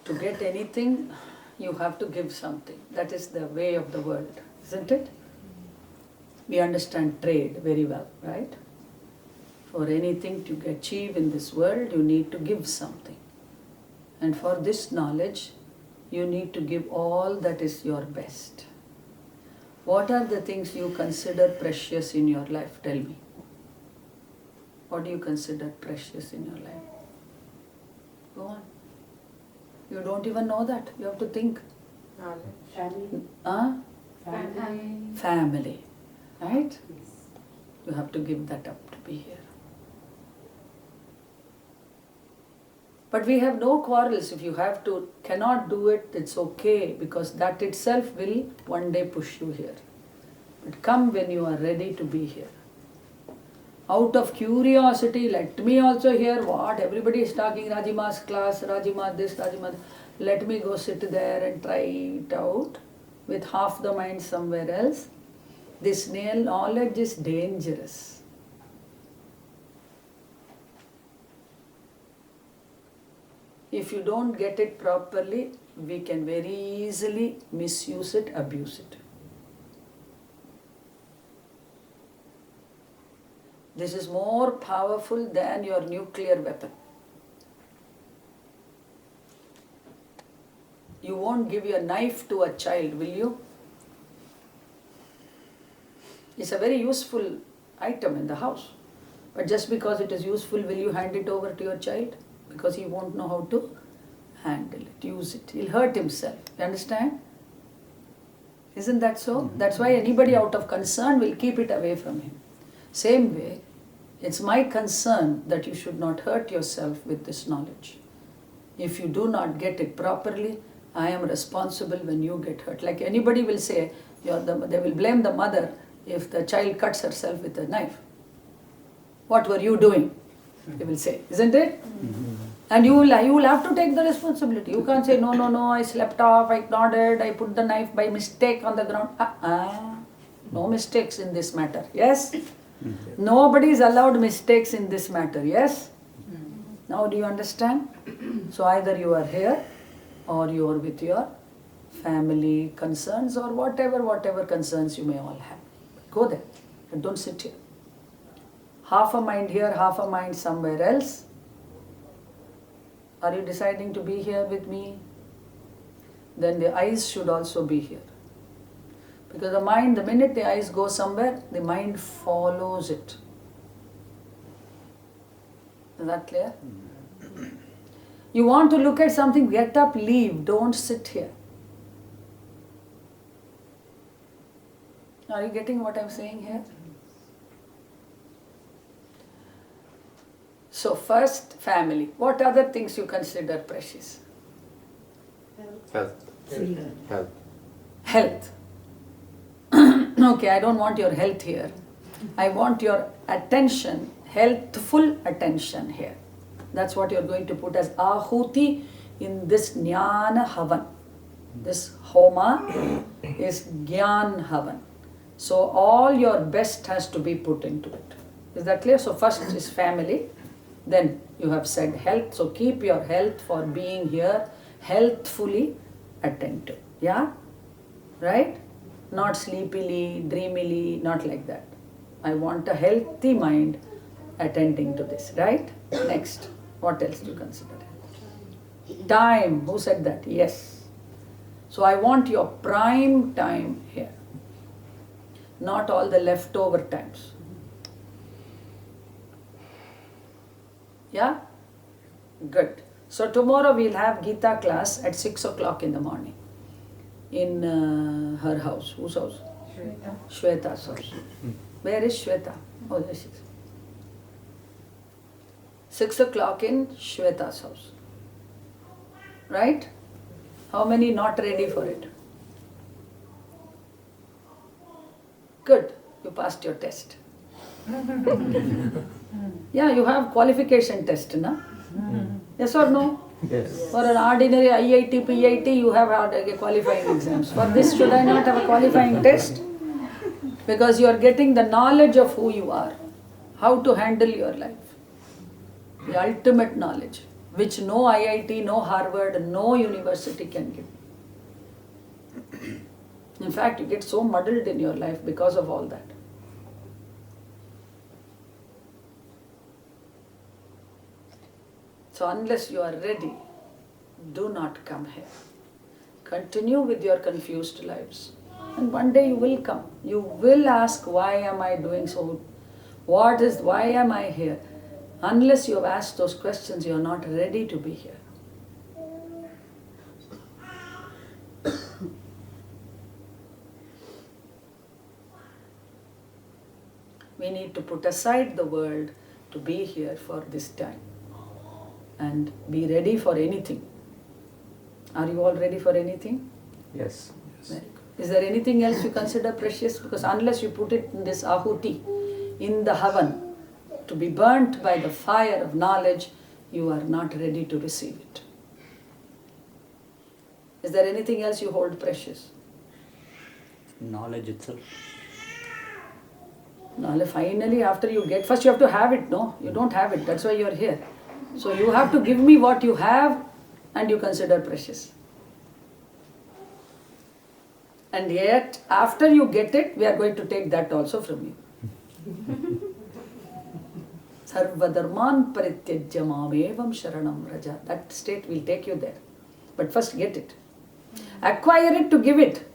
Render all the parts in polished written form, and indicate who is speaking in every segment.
Speaker 1: To get anything, you have to give something. That is the way of the world, isn't it? We understand trade very well, right? For anything to achieve in this world, you need to give something. And for this knowledge, you need to give all that is your best. What are the things you consider precious in your life? Tell me. What do you consider precious in your life? Go on. You don't even know that. You have to think.
Speaker 2: Family.
Speaker 1: Family. Right? You have to give that up to be here. But we have no quarrels. If you cannot do it, it's okay, because that itself will one day push you here. But come when you are ready to be here. Out of curiosity, let me also hear what everybody is talking, Rajima's class, Rajima this, Rajima that. Let me go sit there and try it out with half the mind somewhere else. This knowledge is dangerous. If you don't get it properly, we can very easily misuse it, abuse it. This is more powerful than your nuclear weapon. You won't give your knife to a child, will you? It's a very useful item in the house. But just because it is useful, will you hand it over to your child? Because he won't know how to handle it, use it. He'll hurt himself. You understand? Isn't that so? That's why anybody out of concern will keep it away from him. Same way, it's my concern that you should not hurt yourself with this knowledge. If you do not get it properly, I am responsible when you get hurt. Like anybody will say, they will blame the mother if the child cuts herself with a knife. What were you doing? They will say, isn't it? And you will have to take the responsibility. You can't say, no, I slept off, I nodded, I put the knife by mistake on the ground. No mistakes in this matter, yes? Nobody is allowed mistakes in this matter, yes? Now do you understand? So either you are here, or you are with your family concerns, or whatever concerns you may all have. Go there, but don't sit here. Half a mind here, half a mind somewhere else. Are you deciding to be here with me? Then the eyes should also be here. Because the mind, the minute the eyes go somewhere, the mind follows it. Is that clear? You want to look at something, get up, leave, don't sit here. Are you getting what I'm saying here? So first, family. What other things you consider precious?
Speaker 3: Health. Health.
Speaker 1: Health. Okay, I don't want your health here. I want your attention, healthful attention here. That's what you're going to put as ahuti in this jnana havan. This homa is jnana havan. So all your best has to be put into it. Is that clear? So first is family. Then you have said health. So keep your health for being here healthfully attentive. Yeah? Right? Not sleepily, dreamily, not like that. I want a healthy mind attending to this. Right? Next. What else do you consider? Time. Who said that? Yes. So I want your prime time here. Not all the leftover times. Yeah? Good. So tomorrow we'll have Gita class at 6 o'clock in the morning. In her house. Whose house?
Speaker 2: Shweta.
Speaker 1: Shweta's house. Where is Shweta? Oh, there she is. 6 o'clock in Shweta's house. Right? How many not ready for it? Good. You passed your test. Yeah, you have qualification test, na? Yes or no?
Speaker 3: Yes.
Speaker 1: For an ordinary IIT, PIT, you have had a qualifying exams. For this, should I not have a qualifying test? Because you are getting the knowledge of who you are, how to handle your life. The ultimate knowledge. which no IIT, no Harvard, no university can give. In fact, you get so muddled in your life because of all that. So unless you are ready, do not come here. Continue with your confused lives. And one day you will come. You will ask, why am I doing so? Why am I here? Unless you have asked those questions, you are not ready to be here. We need to put aside the world to be here for this time and be ready for anything. Are you all ready for anything?
Speaker 3: Yes.
Speaker 1: Very good. Is there anything else you consider precious? Because unless you put it in this ahuti, in the oven, to be burnt by the fire of knowledge, you are not ready to receive it. Is there anything else you hold precious?
Speaker 3: Knowledge itself.
Speaker 1: Now, finally, after you get, first you have to have it, no? You don't have it, that's why you are here. So you have to give me what you have and you consider precious. And yet, after you get it, we are going to take that also from you. Sarvadharman parityajya mamevam sharanam raja. That state will take you there. But first get it. Acquire it to give it.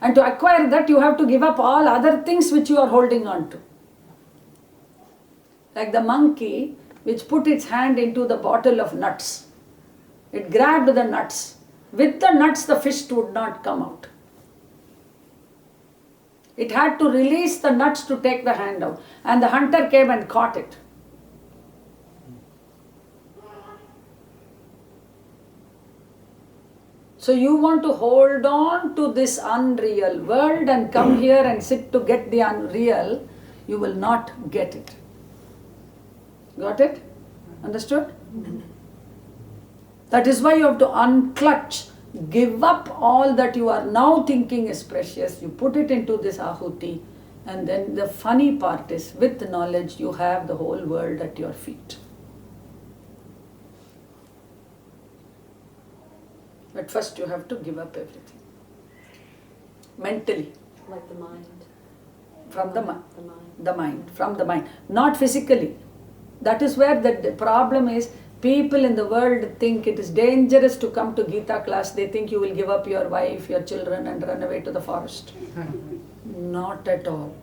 Speaker 1: And to acquire that, you have to give up all other things which you are holding on to. Like the monkey which put its hand into the bottle of nuts. It grabbed the nuts. With the nuts, the fish would not come out. It had to release the nuts to take the hand out. And the hunter came and caught it. So you want to hold on to this unreal world and come here and sit to get the unreal, you will not get it. Got it? Understood? That is why you have to unclutch, give up all that you are now thinking is precious, you put it into this ahuti, and then the funny part is, with knowledge you have the whole world at your feet. But first you have to give up everything. Mentally.
Speaker 2: Like the mind.
Speaker 1: From the mind.
Speaker 2: The mind.
Speaker 1: The mind. From the mind. Not physically. That is where the problem is. People in the world think it is dangerous to come to Gita class. They think you will give up your wife, your children and run away to the forest. Not at all.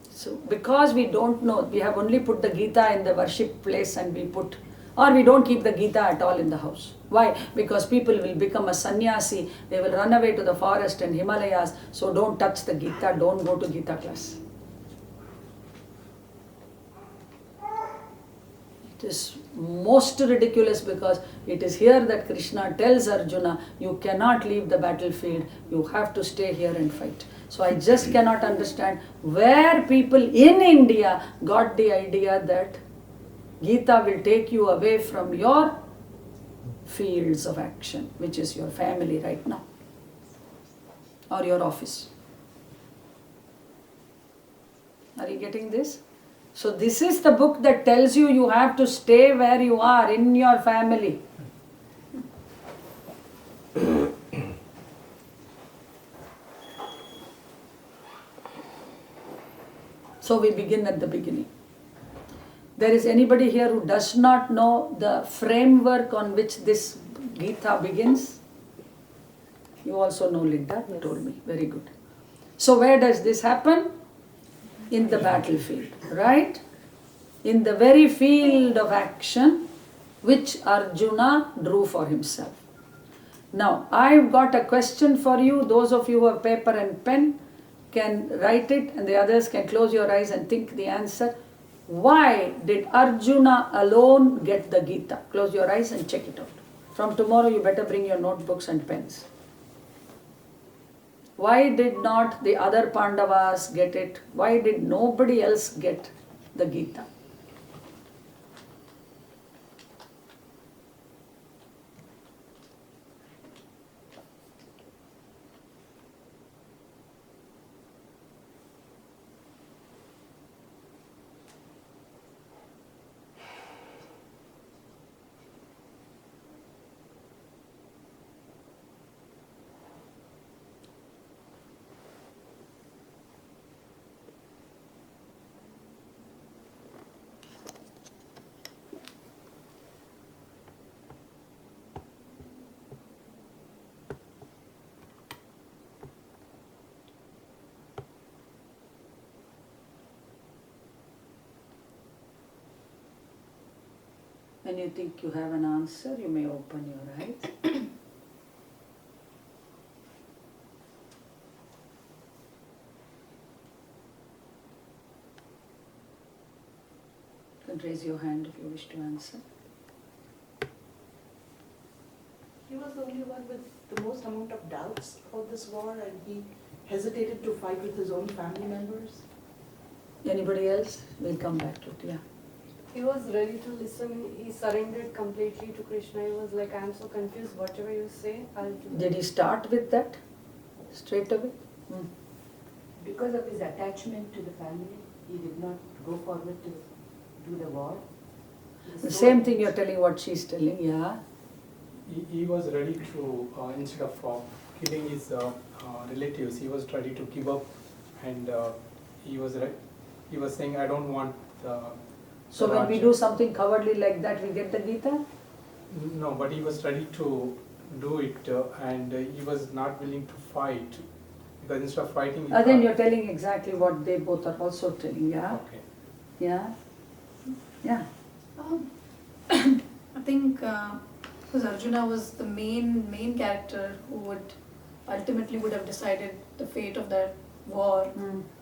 Speaker 1: So because we don't know, we have only put the Gita in the worship place and we put, or we don't keep the Gita at all in the house. Why? Because people will become a sannyasi. They will run away to the forest and Himalayas. So don't touch the Gita, don't go to Gita class. It is most ridiculous because it is here that Krishna tells Arjuna, you cannot leave the battlefield, you have to stay here and fight. So I just cannot understand where people in India got the idea that Gita will take you away from your fields of action, which is your family right now, or your office. Are you getting this? So this is the book that tells you you have to stay where you are in your family. So we begin at the beginning. There is anybody here who does not know the framework on which this Gita begins? You also know, Linda, you told me. Very good. So where does this happen? In the battlefield, right? In the very field of action which Arjuna drew for himself. Now, I've got a question for you. Those of you who have paper and pen can write it, and the others can close your eyes and think the answer. Why did Arjuna alone get the Gita? Close your eyes and check it out. From tomorrow you better bring your notebooks and pens. Why did not the other Pandavas get it? Why did nobody else get the Gita? When you think you have an answer, you may open your eyes. You can raise your hand if you wish to answer.
Speaker 2: He was the only one with the most amount of doubts about this war, and he hesitated to fight with his own family members.
Speaker 1: Anybody else? We'll come back to it, yeah.
Speaker 4: He was ready to listen. He surrendered completely to Krishna. He was like, I'm so confused. Whatever you say, I'll do.
Speaker 1: Did he start with that straight away?
Speaker 5: Because of his attachment to the family, he did not go forward to do the war.
Speaker 1: The same thing you're telling what she's telling, yeah.
Speaker 6: He was ready to, instead of killing his relatives, he was ready to give up, and he was saying, I don't want the...
Speaker 1: So when we do something cowardly like that, we get the Gita?
Speaker 6: No, but he was ready to do it, and he was not willing to fight, because instead of fighting...
Speaker 1: Then you're telling exactly what they both are also telling, yeah?
Speaker 6: Okay.
Speaker 1: Yeah? Yeah.
Speaker 7: I think because Arjuna was the main character who would ultimately would have decided the fate of that war.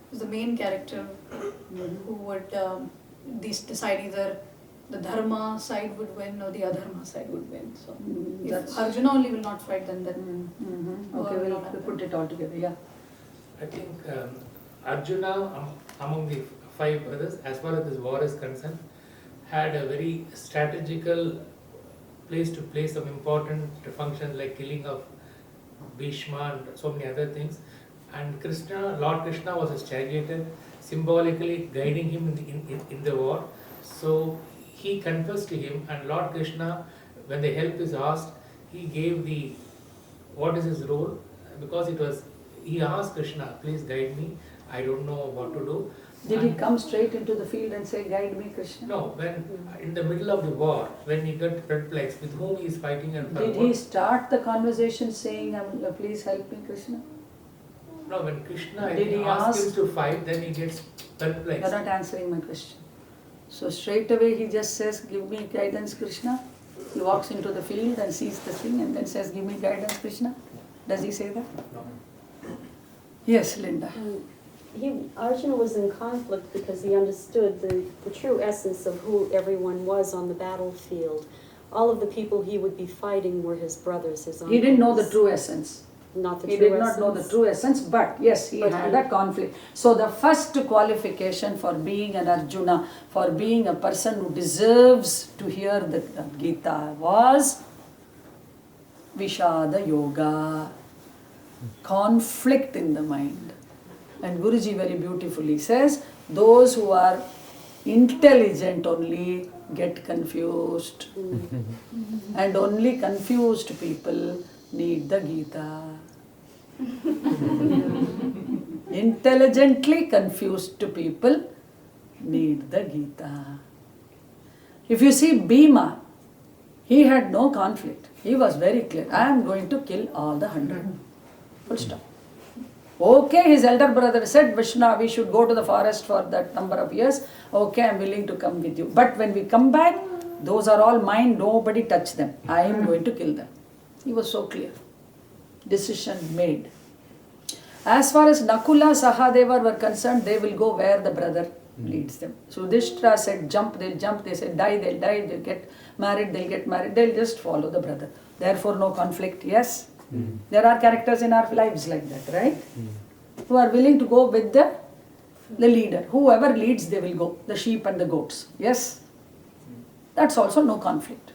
Speaker 7: Was the main character who would decide either the dharma side would win or the adharma side would win. So if Arjuna only will not fight, then that
Speaker 1: Okay, we'll put it all together, yeah.
Speaker 8: I think Arjuna, among the 5 brothers, as far as this war is concerned, had a very strategical place to play some important functions like killing of Bhishma and so many other things. And Krishna, Lord Krishna was his charioteer, symbolically guiding him in the war. So he confessed to him, and Lord Krishna, when the help is asked, he gave what is his role, because he asked Krishna, please guide me, I don't know what to do.
Speaker 1: Did he come straight into the field and say, guide me, Krishna?
Speaker 8: No, when in the middle of the war, when he got perplexed with whom he is fighting and for
Speaker 1: Did
Speaker 8: what.
Speaker 1: he start the conversation saying, please help me, Krishna?
Speaker 8: No, when Krishna
Speaker 1: Did he
Speaker 8: asks
Speaker 1: ask?
Speaker 8: him to fight, then he gets
Speaker 1: You're
Speaker 8: perplexed.
Speaker 1: not answering my question. So straight away he just says, give me guidance, Krishna. He walks into the field and sees the thing and then says, give me guidance, Krishna. Does he say that?
Speaker 8: No.
Speaker 1: Yes, Linda.
Speaker 9: Arjuna was in conflict because he understood the true essence of who everyone was on the battlefield. All of the people he would be fighting were his brothers, his uncles.
Speaker 1: He didn't know the true essence.
Speaker 9: Not the
Speaker 1: He
Speaker 9: true
Speaker 1: did not
Speaker 9: essence.
Speaker 1: know the true essence, but yes, he had a conflict. So the first qualification for being an Arjuna, for being a person who deserves to hear the Gita was Vishada Yoga, conflict in the mind. And Guruji very beautifully says, those who are intelligent only get confused. And only confused people need the Gita. Intelligently confused people need the Gita. If you see Bhima, he had no conflict. He was very clear. I am going to kill all the 100. Full stop. Okay, his elder brother said, Vishnu, we should go to the forest for that number of years. Okay, I am willing to come with you. But when we come back, those are all mine, nobody touch them. I am going to kill them. He was so clear. Decision made. As far as Nakula, Sahadeva were concerned, they will go where the brother leads them. So Yudhishthira said jump, they'll jump. They said die, they'll die. They'll get married, they'll get married. They'll just follow the brother. Therefore no conflict, yes? There are characters in our lives like that, right? Who are willing to go with the leader. Whoever leads, they will go. The sheep and the goats, yes? That's also no conflict.